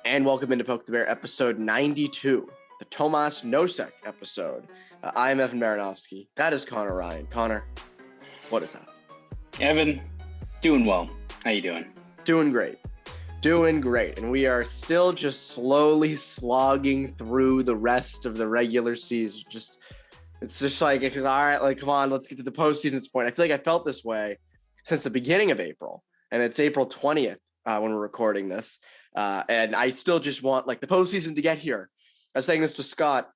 And welcome into Poke the Bear, episode 92, the Tomas Nosek episode. I'm Evan Marinofsky. That is Conor Ryan. Conor, what is that? Evan, doing well. How you doing? Doing great. And we are still just slowly slogging through the rest of the regular season. It's just like, all right, like, come on, let's get to the postseason at this point. I feel like I felt this way since the beginning of April, and it's April 20th when we're recording this. And I still just want like the postseason to get here. I was saying this to Scott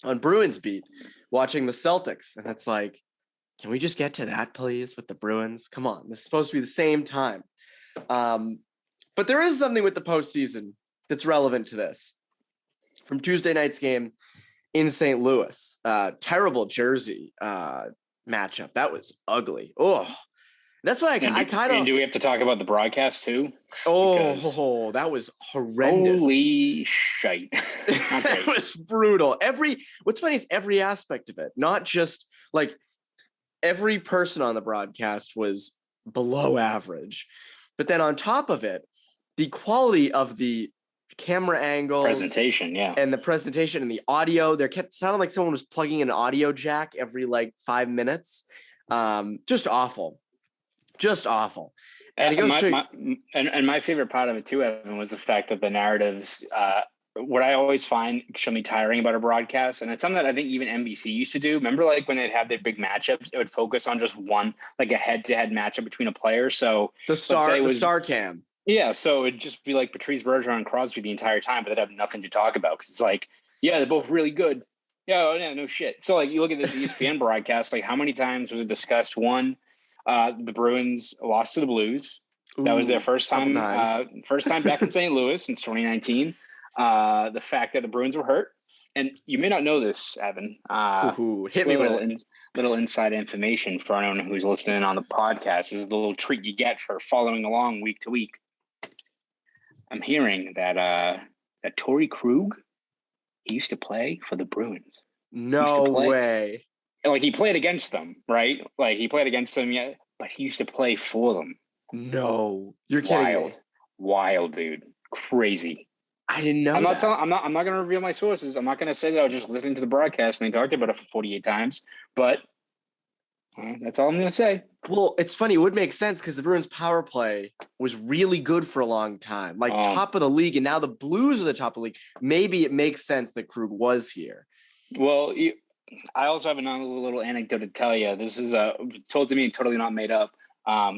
on Bruins beat, watching the Celtics. And it's like, can we just get to that, please, with the Bruins? Come on. This is supposed to be the same time. But there is something with the postseason that's relevant to this. From Tuesday night's game in St. Louis, terrible jersey matchup. That was ugly. Oh, that's why I kind of. And do we have to talk about the broadcast too? Oh, that was horrendous. Holy shite. That was brutal. What's funny is every aspect of it, not just like every person on the broadcast was below average. But then on top of it, the quality of the camera angles, presentation, yeah. And the presentation and the audio, there kept sounding like someone was plugging in an audio jack every like 5 minutes. Just awful. And it goes my favorite part of it too, Evan, was the fact that the narratives, what I always find extremely tiring about a broadcast, and it's something that I think even NBC used to do. Remember, like when they'd have their big matchups, it would focus on just one, like a head-to-head matchup between a player. So the star cam. Yeah, so it'd just be like Patrice Bergeron and Crosby the entire time, but they'd have nothing to talk about because it's like, yeah, they're both really good. Yeah, no shit. So like you look at the ESPN broadcast, like how many times was it discussed? One, the Bruins lost to the Blues. That was their first time back in St. Louis since 2019. The fact that the Bruins were hurt, and you may not know this, Evan. Hit me with it. Little inside information for anyone who's listening on the podcast. This is the little treat you get for following along week to week. I'm hearing that Torrey Krug, he used to play for the Bruins. No way. Like he played against them, right? Like he played against them, yeah, but he used to play for them. No, you're kidding me. Wild, dude, crazy. I didn't know. I'm not going to reveal my sources. I'm not going to say that I was just listening to the broadcast and they talked about it for 48 times. But that's all I'm going to say. Well, it's funny. It would make sense because the Bruins power play was really good for a long time, like top of the league, and now the Blues are the top of the league. Maybe it makes sense that Krug was here. Well, I also have another little anecdote to tell you. This is told to me, totally not made up.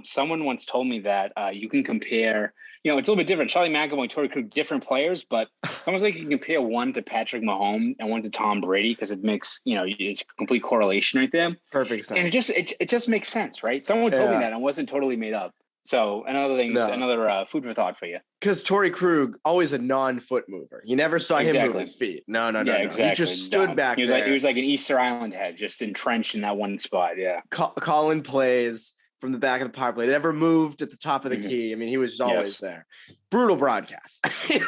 Someone once told me that you can compare, it's a little bit different. Charlie McAvoy, Torrey Krug, different players, but it's almost like you can compare one to Patrick Mahomes and one to Tom Brady because it makes, it's a complete correlation right there. Perfect sense. And it just makes sense, right? Someone told me that and it wasn't totally made up. So another food for thought for you. Because Torrey Krug, always a non-foot mover. You never saw him move his feet. No. Exactly. He just stood back there. He was like an Easter Island head, just entrenched in that one spot, yeah. Calling plays from the back of the power play. Never moved at the top of the key. I mean, he was always there. Brutal broadcast.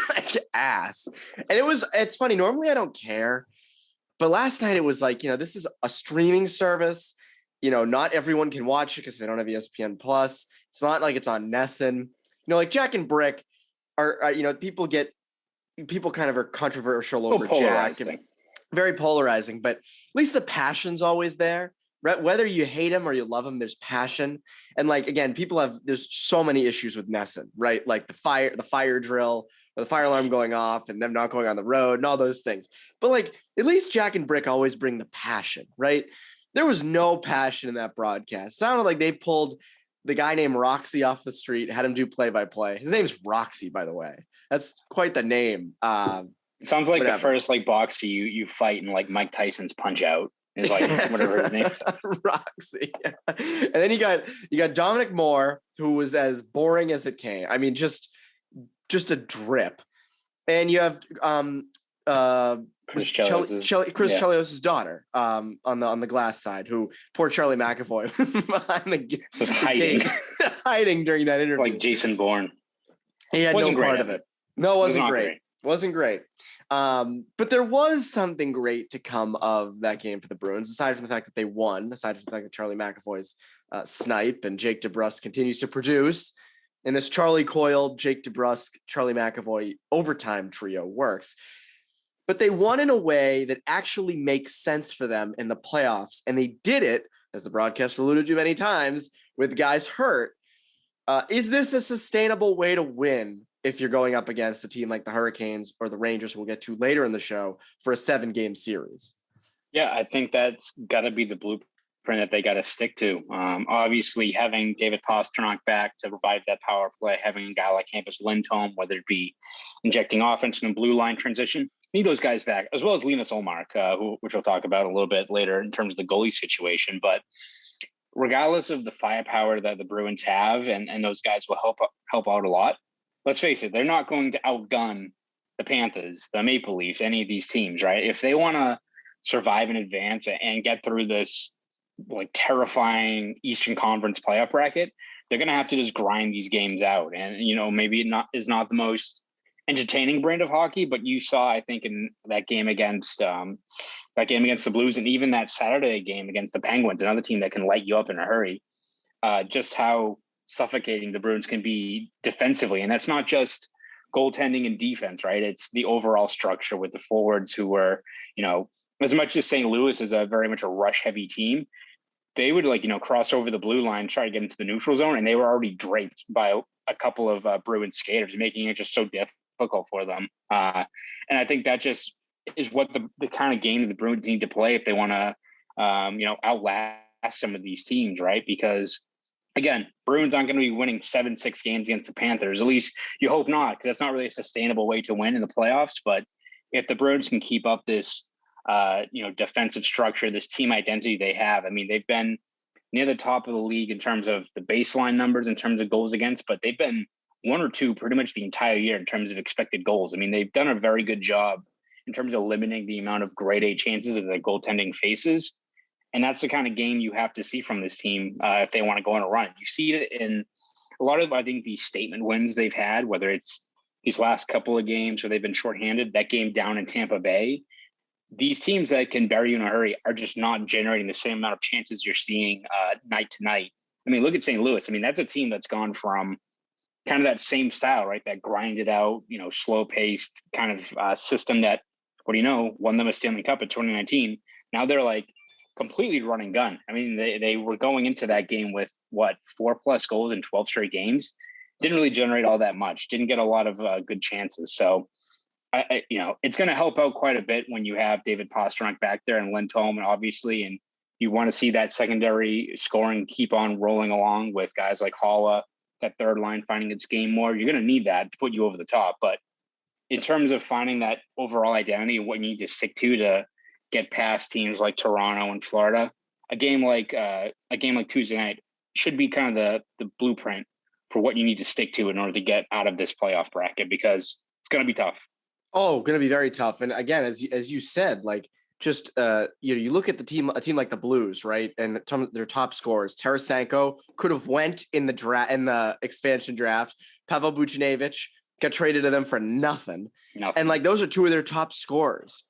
Like ass. And it's funny. Normally I don't care. But last night it was like, this is a streaming service. Not everyone can watch it because they don't have ESPN Plus. It's not like it's on Nessun. Like Jack and Brick are people kind of are controversial over Jack. Very polarizing, but at least the passion's always there. Whether you hate him or you love him, there's passion. And like, again, there's so many issues with Nessun, right? Like the fire drill or the fire alarm going off and them not going on the road and all those things. But like, at least Jack and Brick always bring the passion, right? There was no passion in that broadcast. It sounded like they pulled the guy named Roxy off the street, had him do play-by-play. His name's Roxy, by the way. That's quite the name. It sounds like the first like boxer you fight in like Mike Tyson's Punch Out. Is like whatever his name. Roxy. And then you got Dominic Moore, who was as boring as it came. I mean, just a drip. And you have Chris Chelios's daughter on the glass side, who poor Charlie McAvoy was behind was hiding during that interview. Like Jason Bourne. He had no part of it. No, it wasn't great. Wasn't great. But there was something great to come of that game for the Bruins, aside from the fact that they won, aside from the fact that Charlie McAvoy's snipe and Jake DeBrusk continues to produce. And this Charlie Coyle, Jake DeBrusk, Charlie McAvoy overtime trio works. But they won in a way that actually makes sense for them in the playoffs. And they did it, as the broadcast alluded to many times, with guys hurt. Is this a sustainable way to win if you're going up against a team like the Hurricanes or the Rangers, we'll get to later in the show, for a 7-game series? Yeah, I think that's got to be the blueprint that they got to stick to. Obviously, having David Pastrnak back to provide that power play, having a guy like Hampus Lindholm, whether it be injecting offense in a blue line transition, need those guys back, as well as Linus Ullmark, which we'll talk about a little bit later in terms of the goalie situation. But regardless of the firepower that the Bruins have, and those guys will help out a lot, let's face it, they're not going to outgun the Panthers, the Maple Leafs, any of these teams, right? If they want to survive in advance and get through this like terrifying Eastern Conference playoff bracket, they're going to have to just grind these games out. And, maybe it is not the most entertaining brand of hockey, but you saw, I think, in that game against the Blues, and even that Saturday game against the Penguins, another team that can light you up in a hurry, just how suffocating the Bruins can be defensively. And that's not just goaltending and defense, right? It's the overall structure with the forwards who were, as much as St. Louis is a very much a rush heavy team, they would cross over the blue line, try to get into the neutral zone, and they were already draped by a couple of Bruins skaters, making it just so difficult for them. And I think that just is what the kind of game the Bruins need to play if they want to, outlast some of these teams, right? Because again, Bruins aren't going to be winning 7-6 games against the Panthers. At least you hope not, because that's not really a sustainable way to win in the playoffs. But if the Bruins can keep up this, defensive structure, this team identity they have, I mean, they've been near the top of the league in terms of the baseline numbers, in terms of goals against, but they've been 1 or 2 pretty much the entire year in terms of expected goals. I mean, they've done a very good job in terms of limiting the amount of grade A chances that their goaltending faces. And that's the kind of game you have to see from this team if they want to go on a run. You see it in a lot of, I think, these statement wins they've had, whether it's these last couple of games where they've been shorthanded, that game down in Tampa Bay. These teams that can bury you in a hurry are just not generating the same amount of chances you're seeing night to night. I mean, look at St. Louis. I mean, that's a team that's gone from kind of that same style, right? That grinded out, slow paced kind of system that, won them a Stanley Cup in 2019. Now they're like completely run and gun. I mean, they were going into that game with 4+ goals in 12 straight games. Didn't really generate all that much. Didn't get a lot of good chances. So, it's going to help out quite a bit when you have David Pastrnak back there and Lindholm, and obviously, and you want to see that secondary scoring keep on rolling along with guys like Haula, that third line finding its game more. You're going to need that to put you over the top. But in terms of finding that overall identity and what you need to stick to get past teams like Toronto and Florida, a game like Tuesday night should be kind of the blueprint for what you need to stick to in order to get out of this playoff bracket, because it's going to be tough. Oh, going to be very tough. And again, as you said, like just you look at a team like the Blues, right? And their top scorers, Tarasenko could have went in the expansion draft. Pavel Buchnevich got traded to them for nothing. And like those are 2 of their top scorers.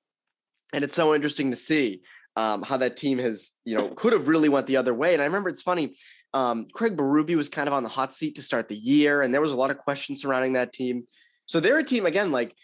And it's so interesting to see how that team has, could have really went the other way. And I remember, it's funny, Craig Berube was kind of on the hot seat to start the year, and there was a lot of questions surrounding that team. So they're a team, again, like,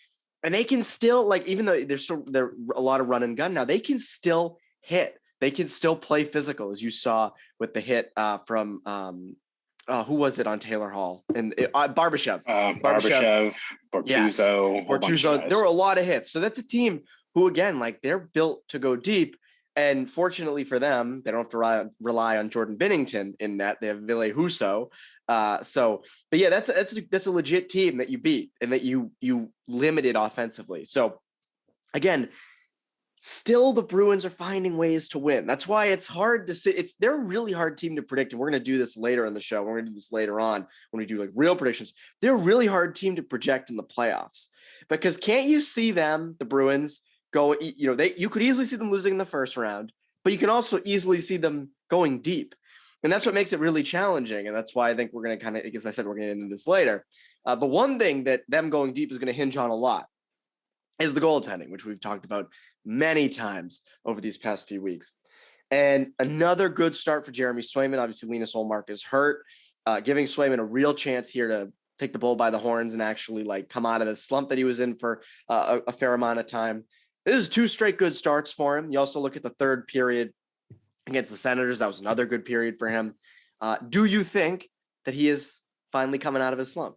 and they can still, like, even though they're a lot of run and gun now, they can still hit. They can still play physical, as you saw with the hit from who was it on Taylor Hall? And Barbashev. Barbashev, Bortuzzo. Yes. Bortuzzo. There were a lot of hits. So that's a team who, again, like, they're built to go deep. And fortunately for them, they don't have to rely on Jordan Binnington in net. They have Ville Husso. But yeah, that's a legit team that you beat and that you limited offensively. So again, still the Bruins are finding ways to win. That's why it's hard to say. They're a really hard team to predict. And we're going to do this later in the show. We're going to do this later on when we do like real predictions. They're a really hard team to project in the playoffs, because can't you see them, the Bruins, go, you could easily see them losing in the first round, but you can also easily see them going deep. And that's what makes it really challenging. And that's why I think we're going to kind of, as I said, we're going to get into this later. But one thing that them going deep is going to hinge on a lot is the goaltending, which we've talked about many times over these past few weeks. And another good start for Jeremy Swayman. Obviously, Linus Ullmark is hurt. giving Swayman a real chance here to take the bull by the horns and actually like come out of the slump that he was in for a fair amount of time. This is 2 straight good starts for him. You also look at the third period against the Senators. That was another good period for him. Do you think that he is finally coming out of his slump?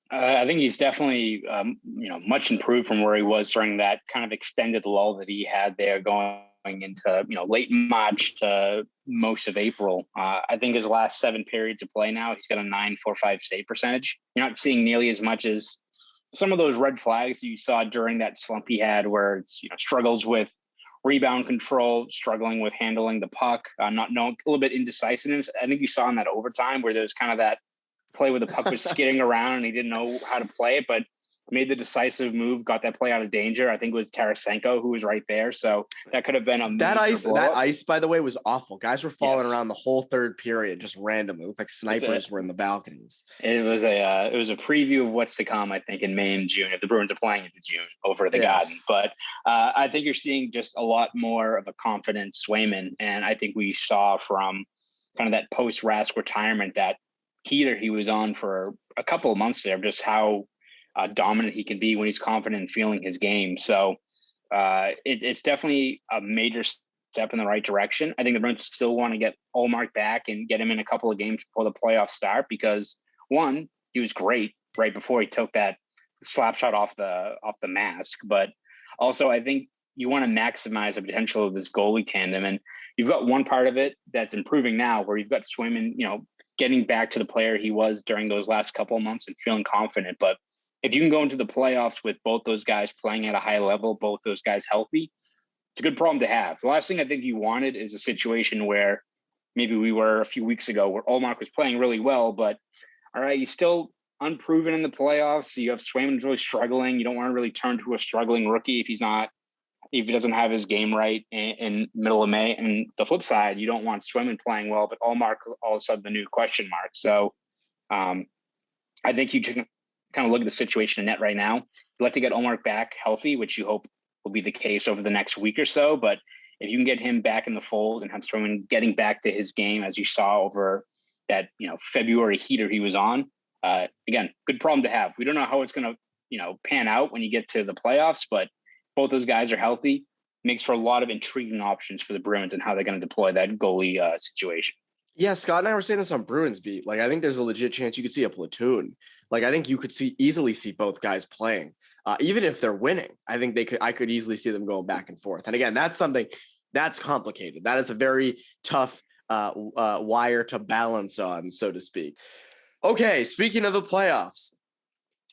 I think he's definitely, much improved from where he was during that kind of extended lull that he had there going into, late March to most of April. I think his last 7 periods of play now, he's got a 9.45 save percentage. You're not seeing nearly as much as some of those red flags you saw during that slump he had, where it's, struggles with rebound control, struggling with handling the puck, not knowing, a little bit indecisiveness. I think you saw in that overtime where there's kind of that play where the puck was skidding around and he didn't know how to play it, but made the decisive move, got that play out of danger. I think it was Tarasenko who was right there. So that could have been a that ice, by the way, was awful. Guys were falling around the whole third period, just randomly. It looked like snipers were in the balconies. It was a preview of what's to come, I think, in May and June, if the Bruins are playing into June over the Garden. But I think you're seeing just a lot more of a confident Swayman. And I think we saw from kind of that post-Rask retirement, that heater he was on for a couple of months there, just how dominant he can be when he's confident and feeling his game. So it's definitely a major step in the right direction. I think the Bruins still want to get Ullmark back and get him in a couple of games before the playoffs start, because one, he was great right before he took that slap shot off the mask. But also I think you want to maximize the potential of this goalie tandem. And you've got one part of it that's improving now, where you've got Swayman, getting back to the player he was during those last couple of months and feeling confident. But if you can go into the playoffs with both those guys playing at a high level, both those guys healthy, it's a good problem to have. The last thing I think you wanted is a situation where maybe we were a few weeks ago, where Ullmark was playing really well, but all right, he's still unproven in the playoffs. You have Swayman really struggling. You don't want to really turn to a struggling rookie if he doesn't have his game right in middle of May. And the flip side, you don't want Swayman playing well, but Ullmark all of a sudden the new question mark. So I think you can kind of look at the situation in net right now. You'd like to get Ullmark back healthy, which you hope will be the case over the next week or so. But if you can get him back in the fold and have Swayman getting back to his game, as you saw over that, February heater he was on, again, good problem to have. We don't know how it's going to, pan out when you get to the playoffs, but both those guys are healthy. Makes for a lot of intriguing options for the Bruins and how they're going to deploy that goalie situation. Yeah, Scott and I were saying this on Bruins Beat. Like, I think there's a legit chance you could see a platoon. Like, I think you could easily see both guys playing, even if they're winning. I could easily see them going back and forth. And again, that's something that's complicated. That is a very tough wire to balance on, so to speak. Okay, speaking of the playoffs,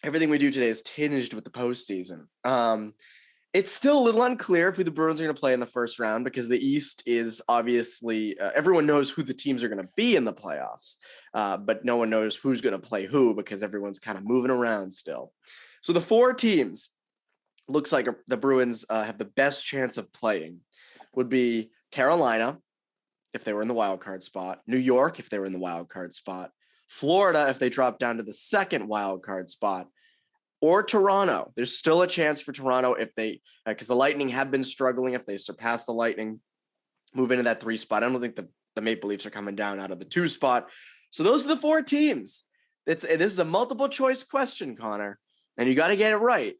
everything we do today is tinged with the postseason. It's still a little unclear who the Bruins are going to play in the first round, because the East is obviously everyone knows who the teams are going to be in the playoffs, but no one knows who's going to play who, because everyone's kind of moving around still. So the 4 teams looks like the Bruins have the best chance of playing would be Carolina, if they were in the wild card spot, New York, if they were in the wild card spot, Florida, if they drop down to the second wild card spot, or Toronto. There's still a chance for Toronto if they, because the Lightning have been struggling. If they surpass the Lightning, move into that 3 spot. I don't think the Maple Leafs are coming down out of the 2 spot. So those are the 4 teams. This is a multiple choice question, Connor, and you got to get it right.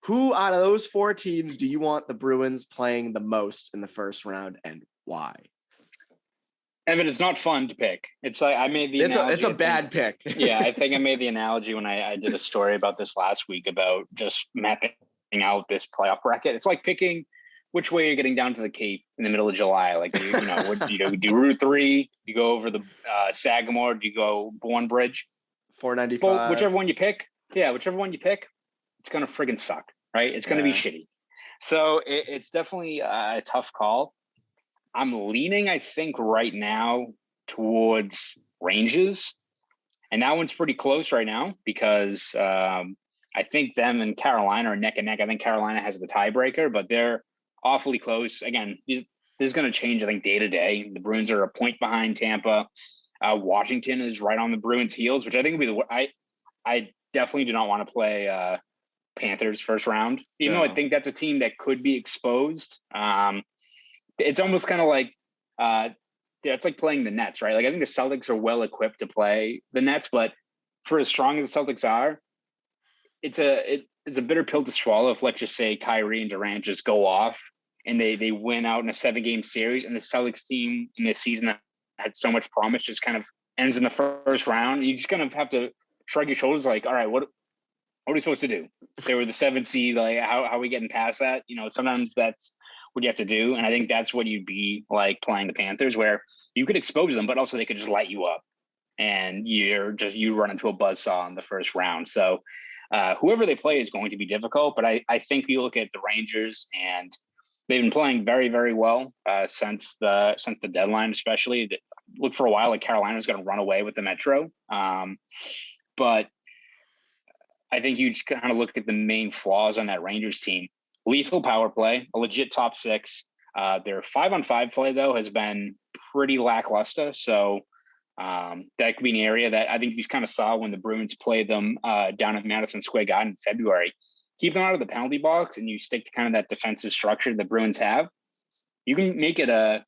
Who out of those 4 teams do you want the Bruins playing the most in the first round, and why? Evan, it's not fun to pick. It's like I made the analogy. It's a bad pick. Yeah, I think I made the analogy when I did a story about this last week about just mapping out this playoff bracket. It's like picking which way you're getting down to the Cape in the middle of July. Like, what do you do? Route 3? Do you go over the Sagamore? Do you go Bourne Bridge? 495. Whichever one you pick. Yeah, whichever one you pick, it's gonna friggin' suck, right? It's gonna be shitty. So it's definitely a tough call. I'm leaning, I think, right now towards Rangers. And that one's pretty close right now, because I think them and Carolina are neck and neck. I think Carolina has the tiebreaker, but they're awfully close. Again, this is going to change, I think, day to day. The Bruins are a point behind Tampa. Washington is right on the Bruins' heels, which I think would be I definitely do not want to play Panthers first round, even though I think that's a team that could be exposed. It's almost kind of like it's like playing the Nets, right? Like I think the Celtics are well equipped to play the Nets, but for as strong as the Celtics are, it's a bitter pill to swallow if, let's just say, Kyrie and Durant just go off and they win out in a 7-game series, and the Celtics team in this season that had so much promise just kind of ends in the first round. You just kind of have to shrug your shoulders, like, all right, what are we supposed to do? They were the 7th seed. Like, how are we getting past that? Sometimes that's what you have to do. And I think that's what you'd be like playing the Panthers, where you could expose them, but also they could just light you up and you run into a buzzsaw in the first round. So whoever they play is going to be difficult. But I think you look at the Rangers, and they've been playing very, very well since the deadline, especially. Looked for a while like Carolina's going to run away with the Metro. But I think you just kind of look at the main flaws on that Rangers team. Lethal power play, a legit top 6. Their 5-on-5 play, though, has been pretty lackluster. So that could be an area that I think you kind of saw when the Bruins played them down at Madison Square Garden in February. Keep them out of the penalty box and you stick to kind of that defensive structure the Bruins have. You can make it a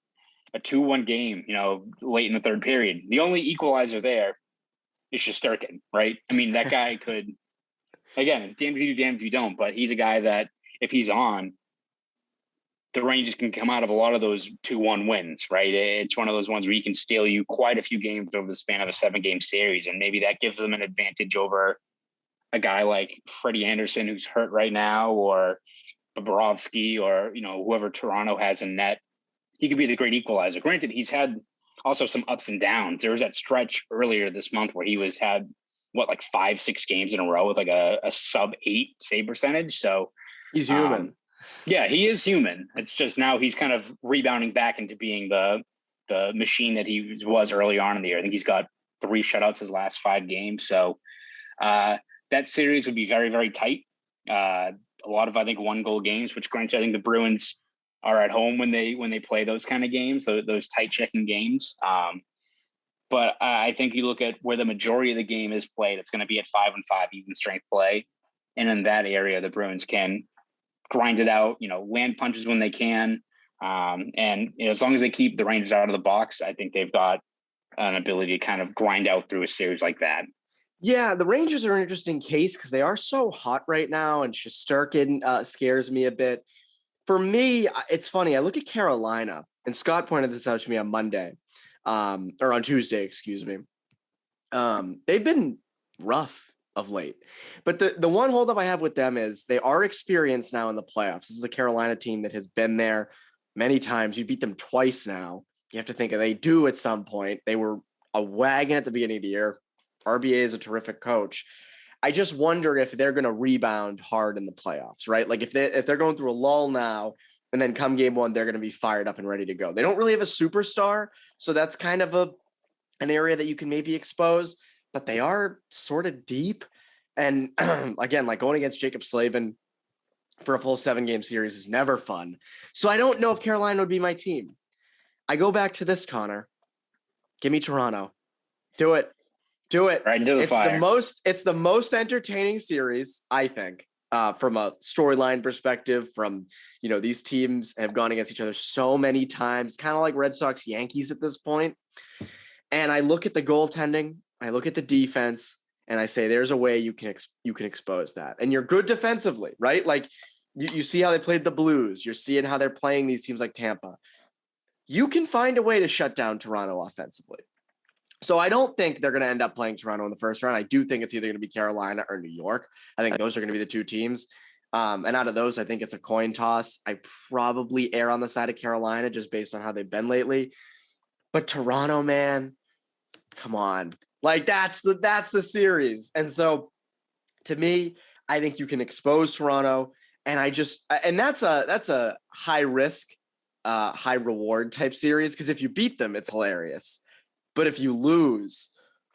2-1 game, late in the third period. The only equalizer there is Shesterkin, right? I mean, that guy could, again, it's damned if you do, damned if you don't, but he's a guy that if he's on, the Rangers can come out of a lot of those 2-1 wins, right? It's one of those ones where he can steal you quite a few games over the span of a 7-game series. And maybe that gives them an advantage over a guy like Freddie Anderson, who's hurt right now, or Bobrovsky, or, whoever Toronto has in net. He could be the great equalizer. Granted, he's had also some ups and downs. There was that stretch earlier this month where he had 5-6 games in a row with like a sub-8 save percentage. So he's human. Yeah, he is human. It's just now he's kind of rebounding back into being the machine that he was early on in the year. I think he's got 3 shutouts his last 5 games. So that series would be very, very tight. A lot of, I think, 1-goal games, which granted, I think the Bruins are at home when they play those kind of games, those tight checking games. But I think you look at where the majority of the game is played, it's going to be at 5-on-5 even strength play. And in that area, the Bruins can grind it out, land punches when they can. And as long as they keep the Rangers out of the box, I think they've got an ability to kind of grind out through a series like that. Yeah, the Rangers are an interesting case because they are so hot right now, and Shesterkin scares me a bit. For me, it's funny. I look at Carolina, and Scott pointed this out to me on Monday, or on Tuesday, excuse me. They've been rough of late, but the one holdup I have with them is they are experienced now in the playoffs. This is the Carolina team that has been there many times. You beat them twice now. You have to think they do at some point. They were a wagon at the beginning of the year. RBA is a terrific coach. I just wonder if they're going to rebound hard in the playoffs, right? Like if they're going through a lull now, and then come game 1, they're going to be fired up and ready to go. They don't really have a superstar, so that's kind of an area that you can maybe expose, but they are sort of deep. And again, like going against Jacob Slavin for a full 7-game series is never fun. So I don't know if Carolina would be my team. I go back to this, Connor. Give me Toronto. Do it. Right into the fire. It's the most entertaining series, I think, from a storyline perspective. From, these teams have gone against each other so many times, kind of like Red Sox Yankees at this point. And I look at the goaltending, I look at the defense, and I say, there's a way you can expose that. And you're good defensively, right? Like you see how they played the Blues. You're seeing how they're playing these teams like Tampa. You can find a way to shut down Toronto offensively. So I don't think they're going to end up playing Toronto in the first round. I do think it's either going to be Carolina or New York. I think those are going to be the 2 teams. And out of those, I think it's a coin toss. I probably err on the side of Carolina just based on how they've been lately. But Toronto, man, come on. Like that's the series. And so to me, I think you can expose Toronto. And that's a high risk, high reward type series. Because if you beat them, it's hilarious. But if you lose,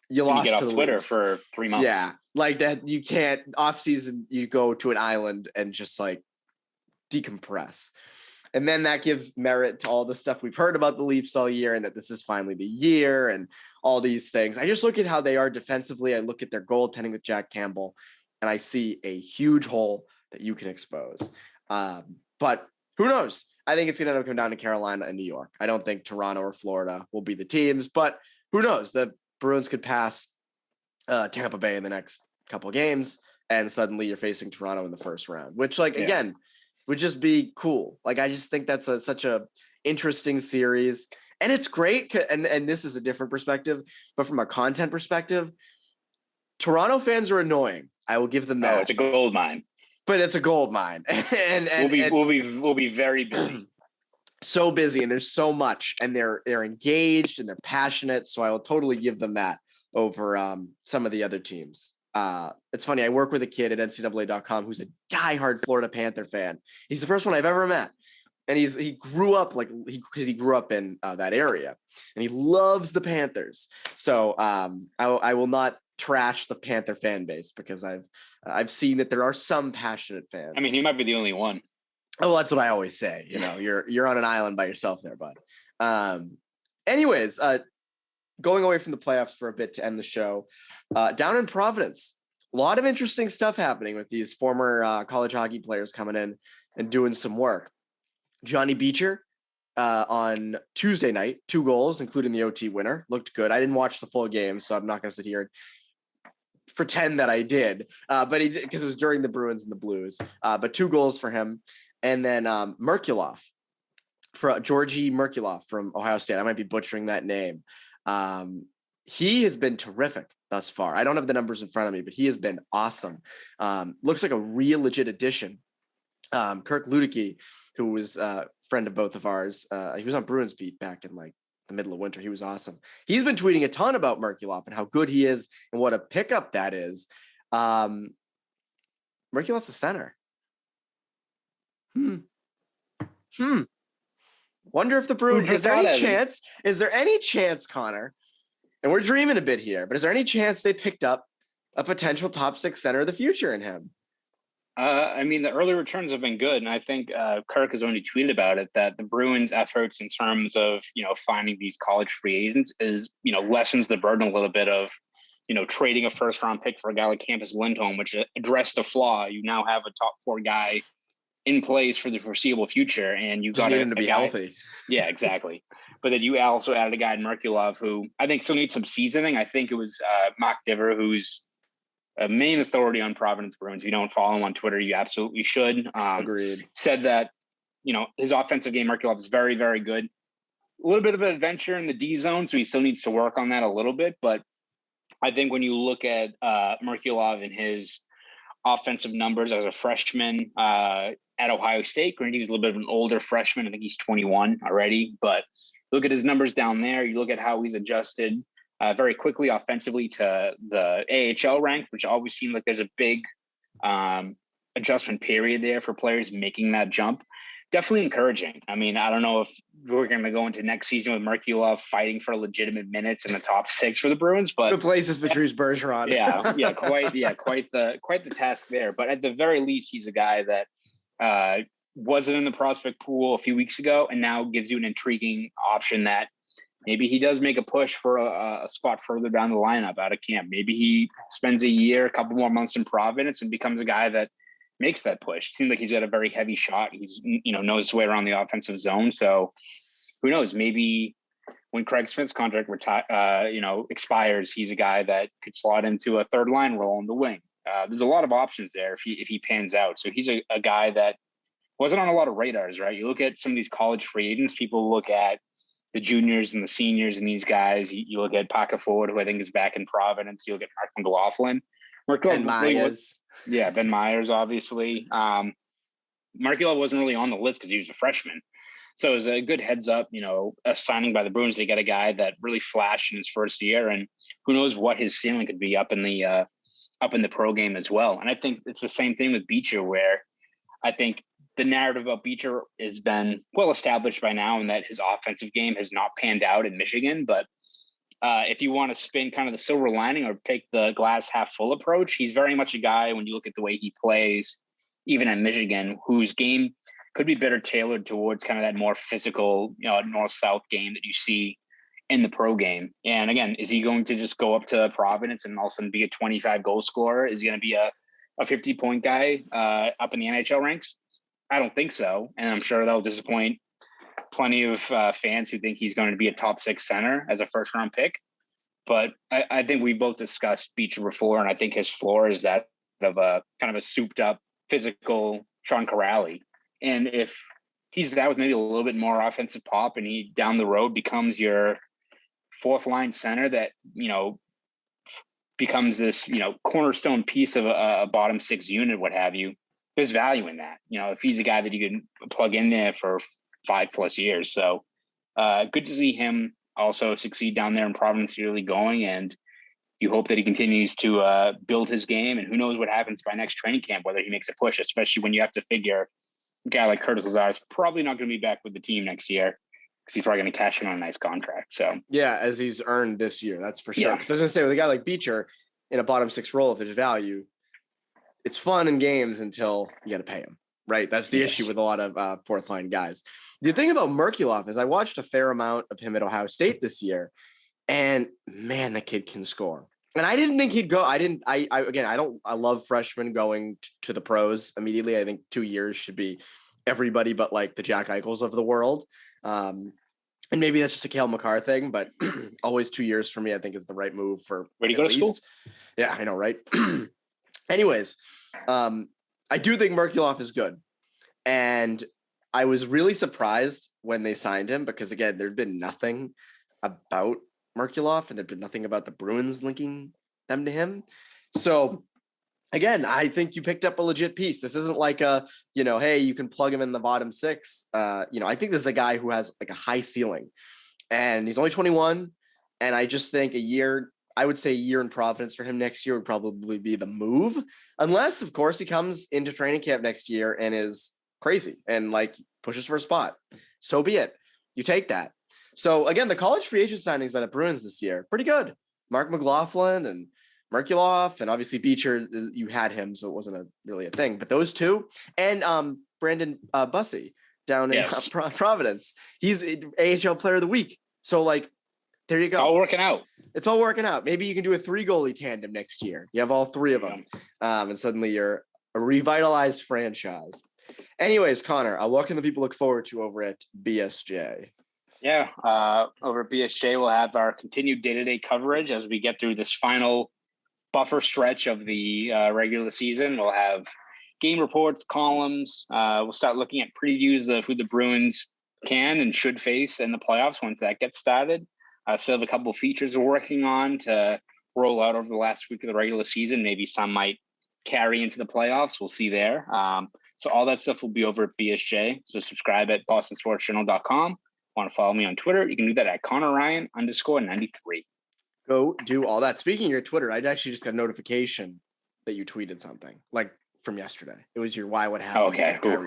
you lost. You get off Twitter lose. For 3 months. Yeah, like that. You can't off season. You go to an island and just like decompress, and then that gives merit to all the stuff we've heard about the Leafs all year, and that this is finally the year, and all these things. I just look at how they are defensively. I look at their goaltending with Jack Campbell, and I see a huge hole that you can expose. But who knows? I think it's going to end up coming down to Carolina and New York. I don't think Toronto or Florida will be the teams, but who knows? The Bruins could pass Tampa Bay in the next couple of games, and suddenly you're facing Toronto in the first round, which, again, would just be cool. I just think that's such a interesting series, and it's great. And this is a different perspective, but from a content perspective, Toronto fans are annoying. I will give them that. Oh, it's a gold mine. But it's a gold mine, and we'll be very busy. So busy, and there's so much, and they're engaged and they're passionate. So I will totally give them that over some of the other teams. It's funny. I work with a kid at NCAA.com who's a diehard Florida Panther fan. He's the first one I've ever met, and he grew up because he grew up in that area, and he loves the Panthers. So I will not trash the Panther fan base, because I've seen that there are some passionate fans. I mean, he might be the only one. Oh, that's what I always say. You're on an island by yourself there, bud. Anyways, going away from the playoffs for a bit to end the show, down in Providence, a lot of interesting stuff happening with these former college hockey players coming in and doing some work. Johnny Beecher on Tuesday night, 2 goals, including the OT winner, looked good. I didn't watch the full game, so I'm not going to sit here and pretend that I did, but he did, because it was during the Bruins and the Blues. But 2 goals for him, and then Merkulov, for Georgi Merkulov from Ohio State. I might be butchering that name. He has been terrific thus far. I don't have the numbers in front of me, but he has been awesome. Looks like a real legit addition. Kirk Luedeke, who was a friend of both of ours, he was on Bruins beat back in the middle of winter. He was awesome. He's been tweeting a ton about Merkulov and how good he is and what a pickup that is. Merkulov's a center. Wonder if the Bruins, is there any chance, Connor, and we're dreaming a bit here, but is there any chance they picked up a potential top 6 center of the future in him? I mean, the early returns have been good, and I think Kirk has only tweeted about it, that the Bruins' efforts in terms of, finding these college free agents is, lessens the burden a little bit of, trading a first-round pick for a guy like Campus Lindholm, which addressed a flaw. You now have a top 4 guy in place for the foreseeable future, and you got him to be healthy. Yeah, exactly. But then you also added a guy in Merkulov who I think still needs some seasoning. I think it was Mark Diver, who's a main authority on Providence Bruins. If you don't follow him on Twitter, you absolutely should. Agreed. Said that, his offensive game, Merkulov, is very, very good. A little bit of an adventure in the D zone, so he still needs to work on that a little bit. But I think when you look at Merkulov and his offensive numbers as a freshman at Ohio State, granted he's a little bit of an older freshman. I think he's 21 already. But look at his numbers down there. You look at how he's adjusted very quickly offensively to the AHL rank, which always seemed like there's a big adjustment period there for players making that jump. Definitely encouraging. I mean, I don't know if we're going to go into next season with Merkulov fighting for legitimate minutes in the top 6 for the Bruins, but replaces Patrice Bergeron. quite the task there. But at the very least, he's a guy that wasn't in the prospect pool a few weeks ago, and now gives you an intriguing option that maybe he does make a push for a spot further down the lineup out of camp. Maybe he spends a couple more months in Providence and becomes a guy that makes that push. It seems like he's got a very heavy shot. He's, knows his way around the offensive zone. So who knows, maybe when Craig Smith's contract expires, he's a guy that could slot into a third line role on the wing. There's a lot of options there if he pans out. So he's a guy that wasn't on a lot of radars, right? You look at some of these college free agents, people look at the juniors and the seniors and these guys. You look at Paca Ford, who I think is back in Providence. You look at Mark McLaughlin. Ben Myers. Ben Myers, obviously. Merkulov wasn't really on the list because he was a freshman. So it was a good heads up, a signing by the Bruins to get a guy that really flashed in his first year. And who knows what his ceiling could be up in the pro game as well. And I think it's the same thing with Beecher, where I think the narrative about Beecher has been well established by now, and that his offensive game has not panned out in Michigan. But if you want to spin kind of the silver lining or take the glass half full approach, he's very much a guy, when you look at the way he plays, even at Michigan, whose game could be better tailored towards kind of that more physical, north-south game that you see in the pro game. And again, is he going to just go up to Providence and all of a sudden be a 25 goal scorer? Is he going to be a 50-point guy up in the NHL ranks? I don't think so. And I'm sure that'll disappoint plenty of fans who think he's going to be a top 6 center as a first round pick. But I think we both discussed Beecher before, and I think his floor is that of a kind of a souped up, physical Sean Corrali. And if he's that with maybe a little bit more offensive pop, and he down the road becomes your 4th line center that, becomes this, cornerstone piece of a bottom 6 unit, what have you, there's value in that. If he's a guy that you can plug in there for 5+ years. So good to see him also succeed down there in Providence, really going, and you hope that he continues to build his game, and who knows what happens by next training camp, whether he makes a push, especially when you have to figure a guy like Curtis Lazar is probably not going to be back with the team next year because he's probably going to cash in on a nice contract. So yeah, as he's earned this year, that's for sure. Because I was going to say, with a guy like Beecher in a bottom 6 role, if there's value, it's fun in games until you got to pay him. Right. That's the issue with a lot of 4th line guys. The thing about Merkulov is I watched a fair amount of him at Ohio State this year, and man, the kid can score. And I didn't think he'd go. I love freshmen going to the pros immediately. I think 2 years should be everybody but like the Jack Eichels of the world. And maybe that's just a Cale Makar thing, but always 2 years for me, I think is the right move for where do you go to school? Yeah, I know. Right. Anyways, I do think Merkulov is good. And I was really surprised when they signed him because, again, there'd been nothing about Merkulov and there'd been nothing about the Bruins linking them to him. So, again, I think you picked up a legit piece. This isn't like hey, you can plug him in the bottom 6. I think this is a guy who has like a high ceiling. And he's only 21. And I just think I would say a year in Providence for him next year would probably be the move. Unless, of course, he comes into training camp next year and is crazy and like pushes for a spot. So be it. You take that. So again, the college free agent signings by the Bruins this year, pretty good. Mark McLaughlin and Merkulov, and obviously Beecher, you had him, so it wasn't really a thing. But those two, and Brandon Bussey down in Providence. He's AHL Player of the Week. So like, there you go. It's all working out. It's all working out. Maybe you can do a 3-goalie tandem next year. You have all 3 of them. And suddenly you're a revitalized franchise. Anyways, Connor, what can the people look forward to over at BSJ? Yeah, over at BSJ, we'll have our continued day-to-day coverage as we get through this final buffer stretch of the regular season. We'll have game reports, columns. We'll start looking at previews of who the Bruins can and should face in the playoffs once that gets started. Still have a couple of features we're working on to roll out over the last week of the regular season. Maybe some might carry into the playoffs. We'll see there. So all that stuff will be over at BSJ. So subscribe at bostonsportsjournal.com. Want to follow me on Twitter? You can do that at ConnorRyan_93. Go do all that. Speaking of your Twitter, I actually just got a notification that you tweeted something like from yesterday. It was your why would happen. Okay, cool.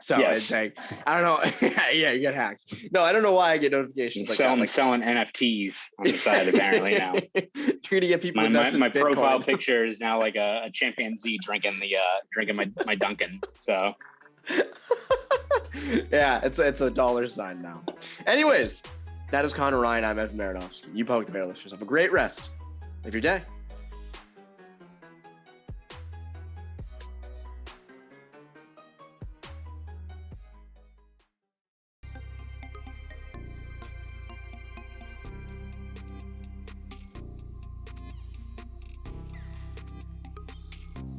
So yes. It's like, I don't know. Yeah, you get hacked. No, I don't know why I get notifications like that. Selling NFTs on the side apparently now. You're gonna get people. My profile picture is now like a chimpanzee drinking my Dunkin'. So. Yeah, it's a $sign now. Anyways, that is Conor Ryan. I'm Evan Marinofsky. You public bear listeners have a great rest of your day.